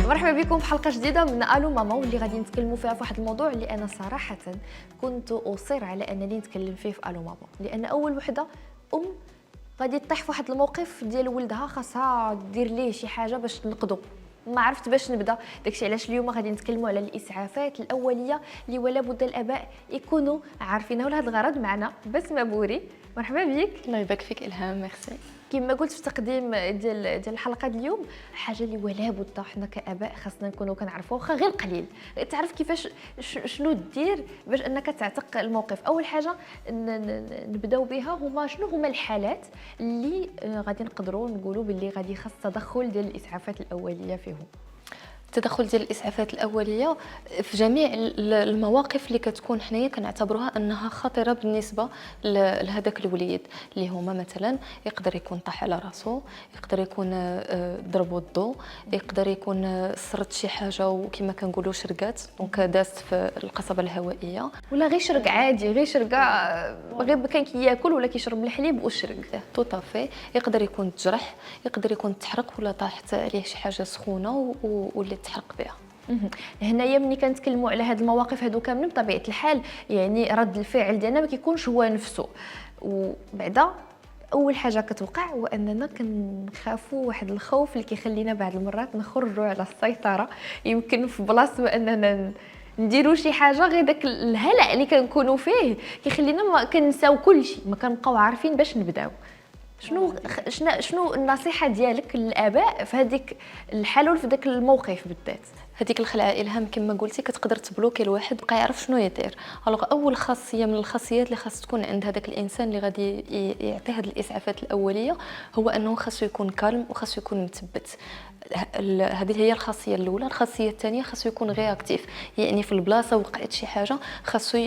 مرحبا بكم في حلقه جديده من الو ماما، واللي غادي نتكلموا فيها في واحد الموضوع اللي انا صراحه كنت اصر على انني نتكلم فيه في الو ماما، لان اول وحده غادي تطيح في واحد الموقف ديال ولدها خاصها دير ليه شي حاجه باش تنقذو. ما عرفت باش نبدا، داكشي علاش اليوم غادي نتكلموا على الاسعافات الاوليه اللي ولا بد الاباء يكونوا عارفينها. ولهذا الغرض معنا بسمه بوري. مرحبا بك. الله يبارك فيك الهام، ميرسي. كما قلت في التقديم ديال الحلقه اليوم، حاجه اللي ولا بد حنا كاباء خاصنا نكونوا كنعرفوها، واخا غير قليل تعرف كيفاش شنو دير باش انك تعتق الموقف. اول حاجه نبداو بها شنو هما الحالات اللي غادي نقدروا نقولوا باللي غادي خاص تدخل ديال الاسعافات الاوليه فيهم. التدخل ديال الاسعافات الاوليه في جميع المواقف اللي كتكون حنايا كنعتبروها انها خطره بالنسبه لهذاك الوليد، اللي هما مثلا يقدر يكون طاح على راسو، يقدر يكون ضربو الضو، يقدر يكون سرت شي حاجه وكما كنقولوا شرقات، دونك دازت في القصبه الهوائيه، ولا غير شرق عادي، غير شرق غير كان كياكل ولا كيشرب الحليب وشرق تو طافي. يقدر يكون تجرح، يقدر يكون تحرق ولا طاحت عليه شي حاجه سخونه واللي تحرق بها. هنايا ملي كنتكلموا على هاد المواقف هادو كاملين بطبيعه الحال يعني رد الفعل ديالنا ما كيكونش هو نفسه، وبعدا اول حاجه كتوقع هو اننا كنخافوا واحد الخوف اللي كيخلينا بعض المرات نخرجوا على السيطره. يمكن في بلاصه اننا نديروا شي حاجه غير داك الهلع اللي كنكونوا فيه كيخلينا ما كنساو كلشي، ما كنبقاو عارفين باش نبداو. شنو النصيحه ديالك للاباء في هذيك الحاله وفي ذاك الموقف بالذات؟ هذيك الخلعه الهام كما قلتي كتقدر تبلوكي الواحد بقى يعرف شنو يدير. الوغ اول خاصيه من الخاصيات اللي خاص تكون عند هذاك الانسان اللي غادي يعطي هذه الاسعافات الاوليه هو انه خاصو يكون كالم وخاصو يكون مثبت. هذه هي الخاصيه الاولى. الخاصيه الثانيه خاصو يكون رياكتيف، يعني في البلاصه وقعت شي حاجه خاصو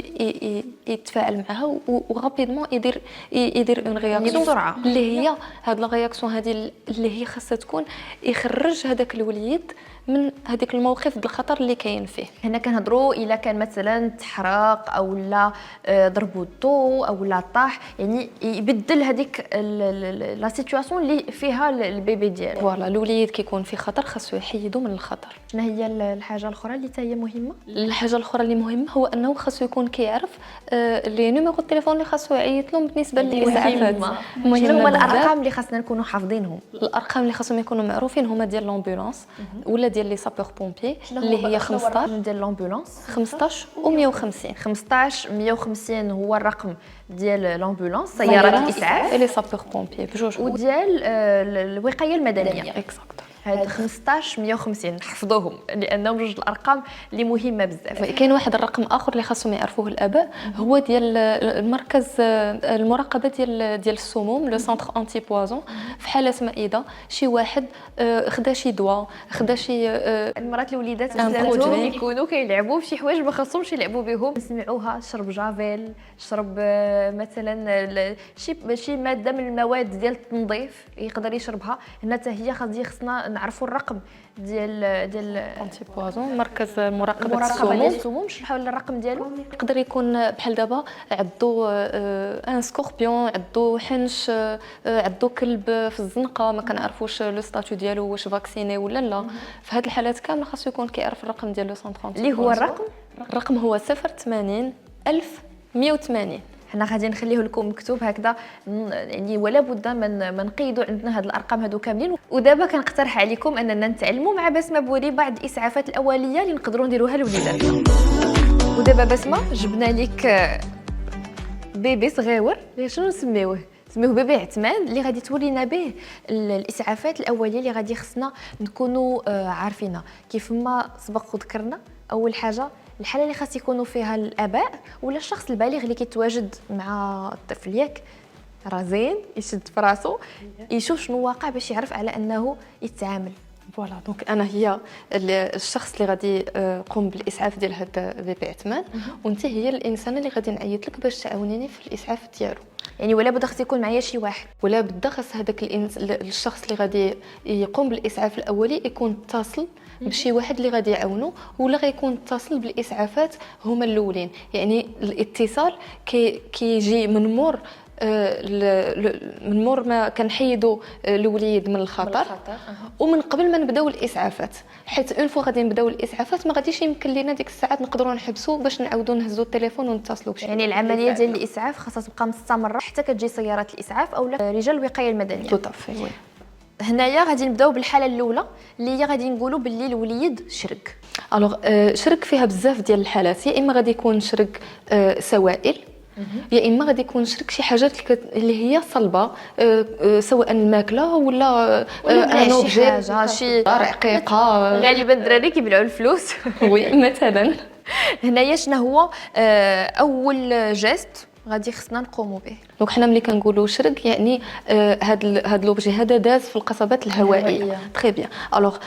يتفاعل معها وغابيدمون يدير اون رياكسيون بسرعه، اللي هي هاد لا رياكسيون هذه اللي هي خاصها تكون يخرج هذاك الوليد من هذاك الموقف ديال الخطر اللي كاين فيه. هنا كنهضروا الا كان مثلا تحرق او لا ضربوا الضوء او لا طاح، يعني يبدل هذيك لا سيتوياسيون اللي فيها البيبي ديالو. فوالا الوليد كيكون في خطر خاصو يحيدو من الخطر. شنو هي الحاجه الاخرى اللي هي مهمه؟ الحاجه الاخرى اللي مهمه هو انه خاصو يكون كيعرف لي نيميرو التليفون اللي خاصو يعيط لهم بالنسبه للاسعافات. شنو هما الارقام اللي خاصنا نكونوا حافظينهم؟ الارقام اللي خاصهم يكونوا معروفين هما ديال لامبولانس ولا ديال لي سابور بومبي اللي هي 15 ديال لامبولانس، 15 و150. 15 150 هو الرقم ديال لامبولانس سيارات الاسعاف لي سابور بومبي بجوج، وديال الوقايه المدنيه اكزاكت. هاد 15 150 نحفظوهم لانهم جوج الارقام اللي مهمه بزاف. كاين واحد الرقم اخر اللي خاصهم يعرفوه الاباء هو ديال المركز المراقبه ديال السموم، لو سونتر انتي بوازون. في حاله ما اذا شي واحد خدا شي دواء، خدا شي المرات الوليدات بزاف يكونوا كيلعبوا في شي حوايج ما خاصهمش يلعبوا بهم، نسمعوها شرب جافيل، شرب مثلا شي ماده من المواد ديال التنظيف يقدر يشربها. هنا حتى هي خصنا نعرفوا الرقم ديال انتي بوازون، مركز مراقبه السموم. شنو الرقم ديالو؟ يقدر يكون بحال دابا عضو ان سكوربيون، عضو حنش، عضو كلب في الزنقه، ما كنعرفوش لو ستاتيو ديالو واش فاكسيني ولا لا. في هذه الحالات كامله خاصو يكون كيعرف الرقم ديال لو سونتر اللي هو الرقم هو 080 1180. حنا غادي نخليه لكم مكتوب هكذا، يعني ولا بد من نقيدوا عندنا هاد الارقام هادو كاملين. ودابا كنقترح عليكم اننا نتعلموا مع بسمه بوري بعض الاسعافات الاوليه اللي نقدروا نديروها لوليداتنا. ودابا بسمه جبنا لك بيبي صغيور، شنو نسميوه بيبي عثمان، اللي غادي تورينا به الاسعافات الاوليه اللي غادي خصنا نكونوا عارفينها. كيف ما سبق وذكرنا، اول حاجه الحاله اللي خاص يكونوا فيها الاباء ولا الشخص البالغ اللي كيتواجد مع الطفل، ياك رزين يشد في راسو يشوف شنو واقع باش يعرف على انه يتعامل. فوالا دونك انا هي الشخص اللي غادي يقوم بالاسعاف ديال هذا بيبي عثمان، وانت هي الانسانه اللي غادي نعيط لك باش تعاونيني في الاسعاف ديالو. يعني ولا بد خص يكون معايا شي واحد، ولا بد خص هذاك الشخص اللي غادي يقوم بالاسعاف الاولي يكون اتصل بشي واحد اللي غادي يعاونو، ولا غيكون اتصل بالاسعافات هما الاولين. يعني الاتصال كيجي من مور من مور ما كنحيدوا الوليد من الخطر ومن قبل ما نبداو الاسعافات، حيت اون فوا غادي نبداو الاسعافات ما غاديش يمكن لينا ديك الساعات نقدروا نحبسوا باش نعاودوا نهزوا التليفون ونتصلوا بشي. يعني العمليه ديال الاسعاف خاصها تبقى مستمره حتى كتجي سيارات الاسعاف او رجال الوقايه المدنيه. توطافي وي. هنايا غادي نبداو بالحاله الاولى اللي هي غادي نقولوا باللي الوليد شرك. الوغ شرك فيها بزاف ديال الحالات، يا اما غادي يكون شرك سوائل، يا اما غادي يكون شرك شي حاجات اللي هي صلبه، سواء الماكله ولا ان اوبجي شي رقيقه. غالبا الدراري كيبيعوا الفلوس. وي مثلا. هنايا شنو هو اول جيست غادي خصنا نقوموا به؟ دونك حنا ملي كنقولوا شرك يعني هاد لوبجي هذا داز في القصبات الهوائيه. تري بيان. الوغ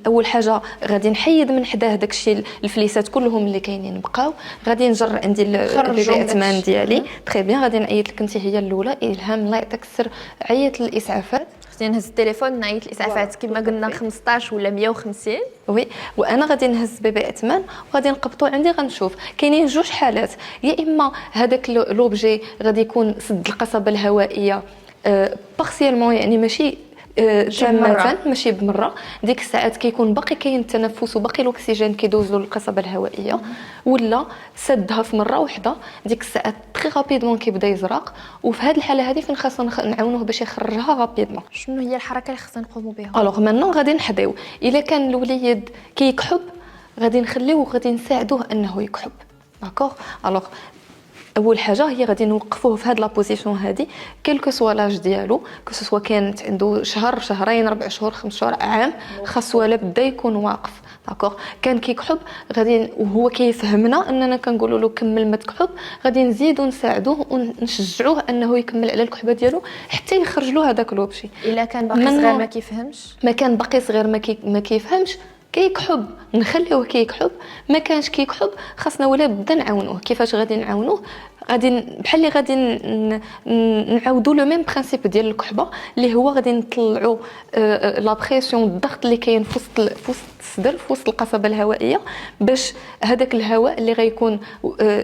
اول حاجه غادي نحيد من حداه داكشي الفليسات كلهم اللي كاينين بقاو، غادي نجر عندي الاتمان ديالي. تري بيان. غادي نعيط لك انت هي الاولى. الهام الله يعطيك السر، عيط للاسعافات. خصني نهز التليفون نعيط الاسعافات كما قلنا 15 ولا 150. وي. وانا غادي نهز بيبي اتمان وغادي نقبطو عندي. غنشوف كاينين جوج حالات، يا اما هذاك لوبجي غادي يكون سد القصبه الهوائيه بارسيالمون، يعني ماشي تامه ماشي بمره. ديك الساعات كيكون باقي كاين التنفس وباقي الاكسجين كيدوز له القصبه الهوائيه، ولا سدها في مره واحده. ديك الساعات تري رابيدمون كيبدا يزرق، وفي هذه الحاله هذه فين خاصنا نعاونوه باش يخرجها رابيدمون. شنو هي الحركه اللي خصنا نقوموا بها؟ الوغ مانون غادي نحضيو، الا كان الوليد كيكحب غادي نخليوه غادي نساعدوه انه يكحب. داكوغ. الوغ اول حاجه هي غادي نوقفوه في هاد لا بوزيشن هادي كلكو سوا لاج ديالو، كو كانت عنده شهر شهرين 4 شهور 5 شهور عام، خاص ولا بدا يكون واقف. داكوغ. كان كيكحب غادي وهو كيفهمنا اننا كنقولوا له كمل ما تكحب، غادي نزيدو نساعدوه ونشجعوه انه يكمل على الكحبه ديالو حتى يخرج له هذاك لوبشي. الا كان باقي صغير ما كيفهمش، ما كان باقي صغير ما كيفهمش كيكحب نخليوه كيكحب. ما كانش كيكحب خاصنا ولا بدا نعاونوه. كيفاش غادي نعاونوه؟ غادي بحال اللي غادي نعاودوا لو ميم برينسيپ ديال الكحبه، اللي هو غادي نطلعوا لا بريسيون الضغط اللي كاين في وسط الصدر في وسط القصبه الهوائيه، باش هذاك الهواء اللي غيكون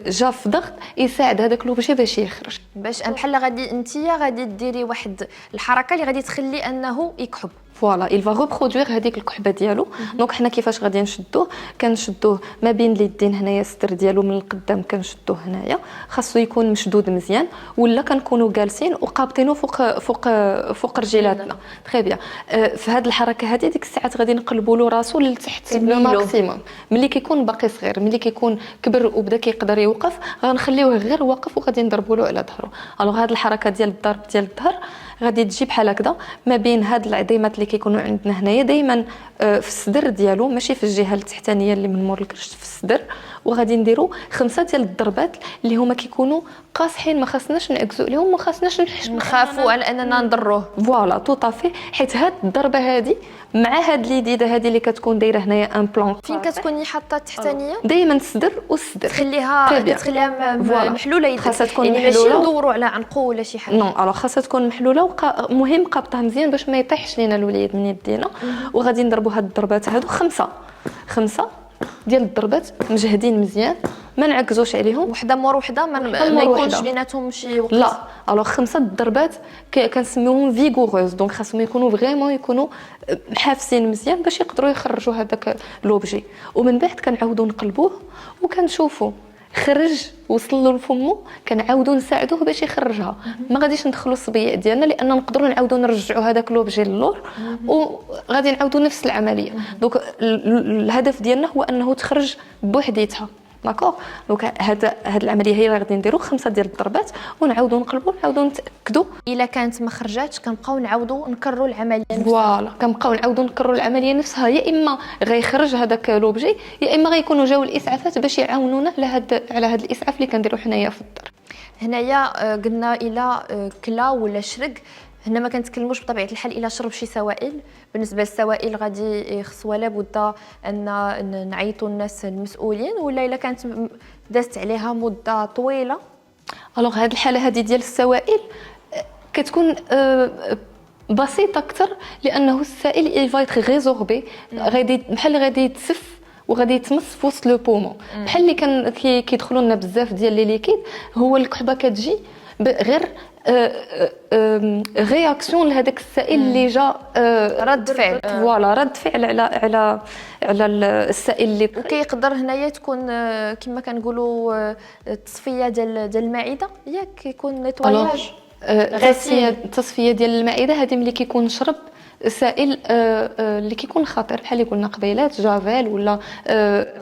جا في ضغط يساعد هذاك لوبجي باش يخرج. باش بحال غادي انتيا غادي ديري واحد الحركه اللي غادي تخلي انه يكحب. فوالا il va reproduire هذيك الكحبه ديالو. دونك حنا كيفاش غادي نشدوه؟ كنشدوه ما بين اليدين هنايا، الستر ديالو من القدام كنشدوه هنايا، خاصو يكون مشدود مزيان، ولا كنكونوا جالسين وقابطينه فوق رجيلاتنا. تري بيان. في هذه الحركه هذه ديك الساعات غادي نقلبوا له راسو لتحت الماكسيموم. ملي كيكون باقي صغير، ملي كيكون كبر وبدا كيقدر يوقف غنخليوه غير واقف وغادي نضربوا له على ظهره. الوغ هذه الحركه ديال الضرب ديال الظهر غادي تجي بحال هكذا ما بين هاد العظيمات اللي كيكونوا عندنا هنايا دائما في الصدر ديالو، ماشي في الجهه التحتانيه اللي من مور الكرش، في الصدر. وغادي نديروا 5 ديال الضربات اللي هما كيكونوا قاصحين، ما خاصناش نعكزوا عليهم، ما خاصناش نخافوا على اننا نضروه. فوالا طوطافي. حيت هاد الضربه هذه مع هاد اليديده هذه اللي كتكون دايره هنايا ان بلان فين كتكوني حاطه التحتانيه دائما الصدر والصدر تخليها محلوله. خاصها تكون يعني محلوله، ماشي ندوروا على عنقو ولا شي حاجه. نو الوغ خاصها تكون محلوله مهم قابطها مزيان باش ما يطيحش لينا الوليد من يدينا. وغادي نضربوا هاد الضربات هادو 5 ديال الضربات مجهدين مزيان، ما نعكزوش عليهم وحده مور وحده، ما يكونش بيناتهم شي وقت. لا الوغ 5 ضربات كنسميوهم فيغوروز. دونك خاصهم يكونوا فريمون يكونوا حافسين مزيان باش يقدروا يخرجوا هذاك لوبجي. ومن بعد كنعاودوا نقلبوه وكنشوفوا خرج وصل له لفمو، كنعاودوا نساعدوه باش يخرجها. ما غاديش ندخلوا الصبيع ديالنا لان نقدروا نعاودوا نرجعوا هذاك لوبجي للور وغادي نعاودوا نفس العمليه. دونك الهدف ديالنا هو انه تخرج بوحديتها. داكوغ. دونك هاد العمليه هي اللي غادي نديروا 5 ديال الضربات ونعاودوا نقلبوا نعاودوا نتاكدوا. الا كانت ما خرجاتش كنبقاو نعاودوا نكرروا العمليه نفسها. فوالا كنبقاو نعاودوا نكرروا العمليه نفسها، يا اما غيخرج هذاك لوبجي يا اما غيكونوا جاو الاسعافات باش يعاونونا على هذا الاسعاف اللي كنديروا حنايا في الدار. هنايا قلنا الى كلا ولا شرق، هنا ما كنتكلموش بطبيعه الحال الى شرب شي سوائل. بالنسبه للسوائل غادي يخص ولا بد ان نعيطوا الناس المسؤولين، ولا الا كانت دازت عليها مده طويله. الوغ هاد الحاله هذه ديال السوائل كتكون بسيطه اكثر، لانه السائل ايفايت ريزوربي غادي بحال غادي يتسف وغادي يتمص في وسط لو بومون. بحال اللي كيدخلوا لنا بزاف ديال لي ليكيد، هو الكحبه كتجي غير رياكسيون لهذاك السائل اللي جا، رد فعل. فوالا رد فعل على السائل اللي وكيقدر هنايا تكون كما كنقولوا التصفيه ديال المعده، ياك يكون نيتواياج التصفيه ديال المعده. هذه ملي كيكون شرب سائل اللي كيكون خطير بحال اللي قلنا قبيلات جافيل ولا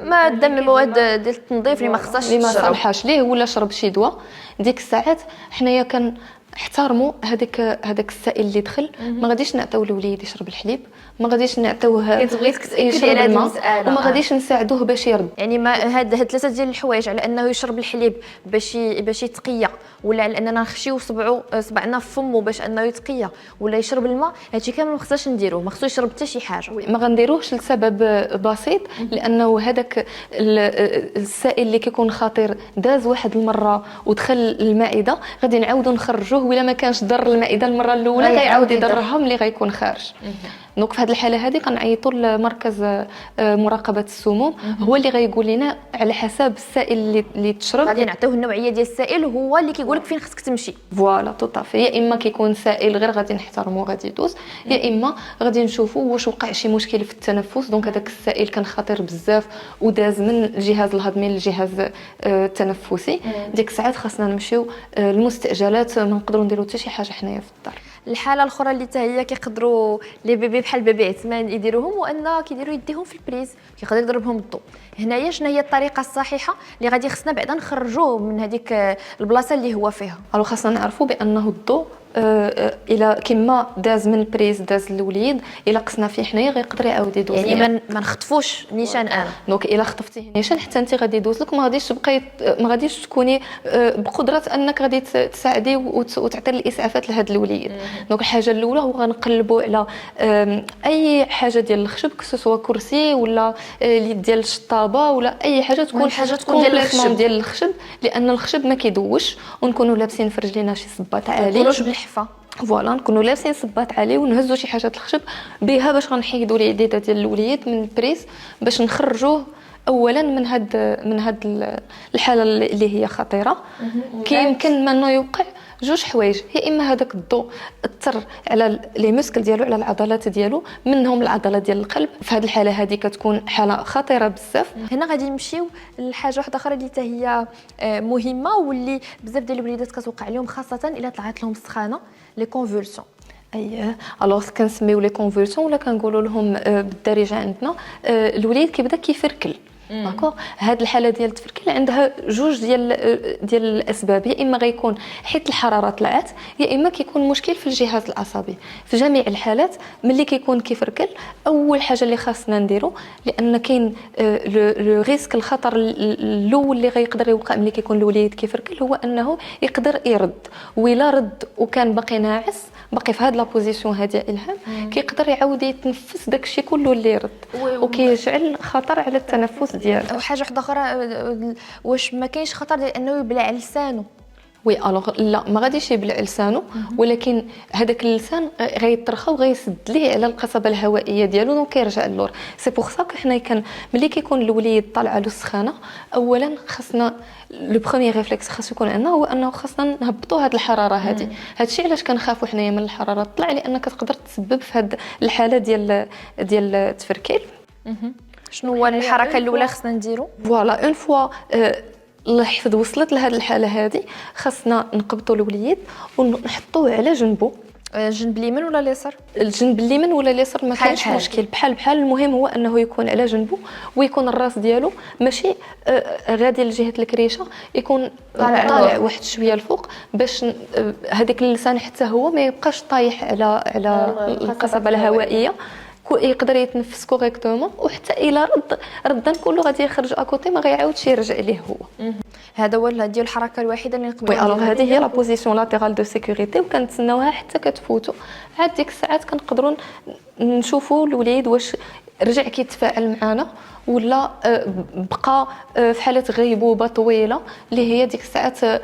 ماده من المواد ديال التنظيف اللي ما خصهاش اللي ما صالحاش ليه، ولا شرب شي دواء، ديك الساعات حنايا احترموا هذاك السائل اللي دخل. ما غاديش نعطيو الوليد يشرب الحليب، ما غاديش نعطيوه يشرب الماء، وما غاديش نساعدوه باش يرد. يعني ما هاد ثلاثه ديال الحوايج، على انه يشرب الحليب باش يتقيا، ولا على اننا نخشيو صبعنا في فمه باش انه يتقيا، ولا يشرب الماء، هادشي كامل ما خصناش نديروه، ما خصو يشرب حتى شي حاجه. ما غنديروهش لسبب بسيط، لانه هذاك السائل اللي كيكون خطير داز واحد المره ودخل المعده، غادي نعاودو نخرجوه، ولا ما كانش ضر المعده المره الاولى غيعاود يضرها ملي غيكون خارج. دونك في هذه الحاله هذه كنعيطوا لمركز مراقبه السموم، هو اللي غيقول لنا على حسب السائل اللي تشرب، غادي نعطيوه النوعيه ديال السائل، وهو اللي كيقول لك فين خصك تمشي. فوالا طوطافي. يا اما كيكون سائل غير غادي نحترموه غادي يدوز، يا اما غادي نشوفوا واش وقع شي مشكل في التنفس. دونك هذاك السائل كان خطير بزاف وداز من الجهاز الهضمي للجهاز التنفسي، ديك الساعات خاصنا نمشيو للمستعجلات، ما نقدروا نديروا حتى شي حاجه حنايا في الدار. الحاله الاخرى اللي حتى هي كيقدروا لي بيبي بحال بيبي عثمان يديروهم، وان كيديروا يديهم في البريز، كيقدر يضربهم الضوء. هنايا شنو هي الطريقه الصحيحه اللي غادي خصنا بعدا نخرجوه من هذيك البلاصه اللي هو فيها؟ الو خاصنا نعرفوا بانه الضوء الى كما داز من بريز داز للوليد، الى قصنا فيه حنايا غيقدر يعاود يدوز. يعني ما نخطفوش نيشان انا. دونك الى خطفتيه نيشان حتى انت غادي يدوز لك، ما غاديش تبقاي ما غاديش تكوني بقدره انك غادي تساعدي وتعطي الاسعافات لهذا الوليد. دونك الحاجه الاولى هو غنقلبوا على اي حاجه ديال الخشب، سواء كرسي ولا اليد ديال الشطابه ولا اي حاجه تكون ديال الخشب، لان الخشب ما كيدوش، ونكونوا لابسين في رجلينا شي صباط عالي فوالا، نكونوا لابسين صباط عالي ونهزوا شي حاجات الخشب بها باش غنحيدوا العديده ديال الوليد من البريس، باش نخرجوه اولا من هاد الحاله اللي هي خطيره. كيمكن منه يوقع جوج حوايج، يا اما هذاك الضوء اثر على لي مسكل ديالو، على العضلات ديالو، منهم العضله ديال القلب. في هذه الحاله هذه كتكون حاله خطيره بزاف. هنا غادي نمشيو لحاجه واحده اخرى اللي هي مهمه، واللي بزاف ديال الوليدات كتوقع لهم، خاصه الا طلعت لهم السخانه، لي كونفولسيون. اييه الوغ كنسميو لي كونفولسيون، ولا كنقولوا لهم بالدارجه عندنا الوليد كيبدا كيفركل. داكوغ، هاد الحاله ديال التفركيل عندها جوج ديال الاسباب، يا اما غيكون حيت الحراره طلعت، يا اما كيكون مشكل في الجهاز العصبي. في جميع الحالات ملي كيكون كيفركل، اول حاجه اللي خاصنا نديرو، لان كاين لو ريسك، الخطر الاول اللي غيقدر يوقع ملي كيكون الوليد كيفركل، هو انه يقدر يرد، وإلا رد وكان باقي ناعس، باقي في هاد لا بوزيسيون هادي الهام، كيقدر يعاود يتنفس داكشي كله اللي يرد، وكيجعل خطر على التنفس ديالو. وحاجه واحده اخرى، واش ما كاينش خطر ديال انه يبلع لسانه؟ وي الوغ لا، ما غاديش يبلع لسانه، ولكن هذاك اللسان غيطرخى وغيسد ليه على القصبه الهوائيه ديالو، دونك كيرجع اللور. سي بوغ سا حنا ملي كيكون الوليد طالعه له السخانه، اولا خاصنا لو بروميير ريفلكس خاص يكون عندنا هو انه خاصنا نهبطوا هذه الحراره هذه. هادشي علاش كنخافوا حنايا من الحراره تطلع، لان كتقدر تسبب في هذه الحاله ديال التفركيل. شنو هو الحركه الاولى خصنا نديرو؟ فوالا اون فوا الحفظ وصلت لهذه الحاله هذه، خاصنا نقبطوا الوليد ونحطوه على جنبه، الجنب اليمين ولا اليسار؟ الجنب اليمين ولا اليسار ما كاينش مشكل، بحال المهم هو انه يكون على جنبه، ويكون الراس ديالو ماشي غادي لجهه الكريشه، يكون طالع واحد شويه الفوق، باش هذاك اللسان حتى هو ما يبقاش طايح على القصبه الهوائيه، يقدر يتنفس كوريكتومون، وحتى الى ردا كله غادي يخرج اكوتي، ما غيعاودش يرجع ليه هو. هذا هو ديال الحركه الوحيده اللي نقدروا. وي الوغ هذه هي لا بوزيسيون لاتيرال دو سيكوريتي، وكنتسناوها حتى كتفوتوا. عاد ديك الساعات كنقدروا نشوفوا الوليد واش رجع كيتفاعل معنا ولا بقى في حاله غيبوبه طويله اللي هي ديك الساعات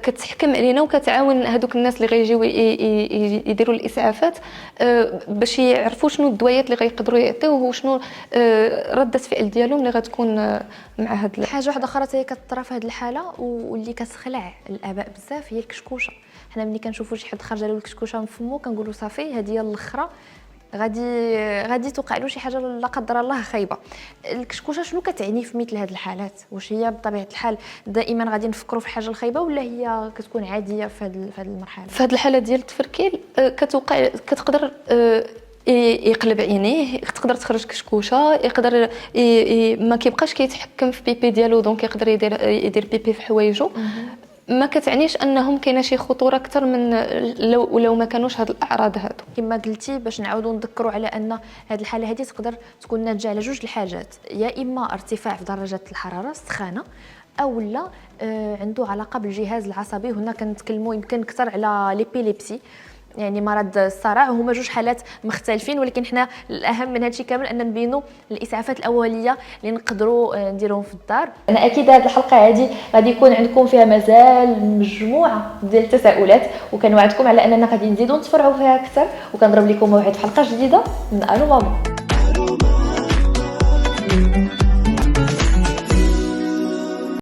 كتحكم علينا وكتعاون هذوك الناس اللي غيجيو يديروا الاسعافات باش يعرفوا شنو الدويات اللي غيقدروا يعطيوه وشنو رده فعل ديالهم اللي غتكون مع هاد حاجه واحده اخرى هي كطرا في هذه الحاله واللي كتخلع الاباء بزاف هي الكشكوشه. حنا ملي كنشوفوا شي حد خرج له الكشكوشه من فمو كنقولوا صافي هذه هي الاخرى غادي توقع له شي حاجه لا قدر الله خايبه. الكشكوشه شنو كتعني في مثل هذه الحالات؟ واش هي بطبيعه الحال دائما غادي نفكروا في حاجه الخايبه ولا هي كتكون عاديه في هذه المرحله؟ في هذه الحاله ديال التفركيل كتوقع كتقدر يقلب عينيه، تقدر تخرج كشكوشه، يقدر ما كيبقاش كيتحكم في بيبي ديالو دونك يقدر يدير بيبي في حوايجو. ما كتعنيش انهم كاينه شي خطوره اكثر من لو ما كانوش هاد الاعراض هادو. كما قلتي باش نعاودوا نذكروا على ان هاد الحاله هذه تقدر تكون ناتجه على جوج الحاجات، يا اما ارتفاع في درجه الحراره السخانه او لا عنده علاقه بالجهاز العصبي. هنا كنتكلموا يمكن اكثر على ليبيليبسي يعني مرض الصرع. هما جوج حالات مختلفين ولكن حنا الاهم من هادشي كامل ان نبينوا الاسعافات الاوليه اللي نقدروا نديروهم في الدار. انا اكيد هذه الحلقه هذه غادي يكون عندكم فيها مازال مجموعه ديال التساؤلات وكنوعدكم على اننا غادي نزيدوا نتفرعوا فيها اكثر وكنضرب لكم موعد في حلقه جديده من الو ماما.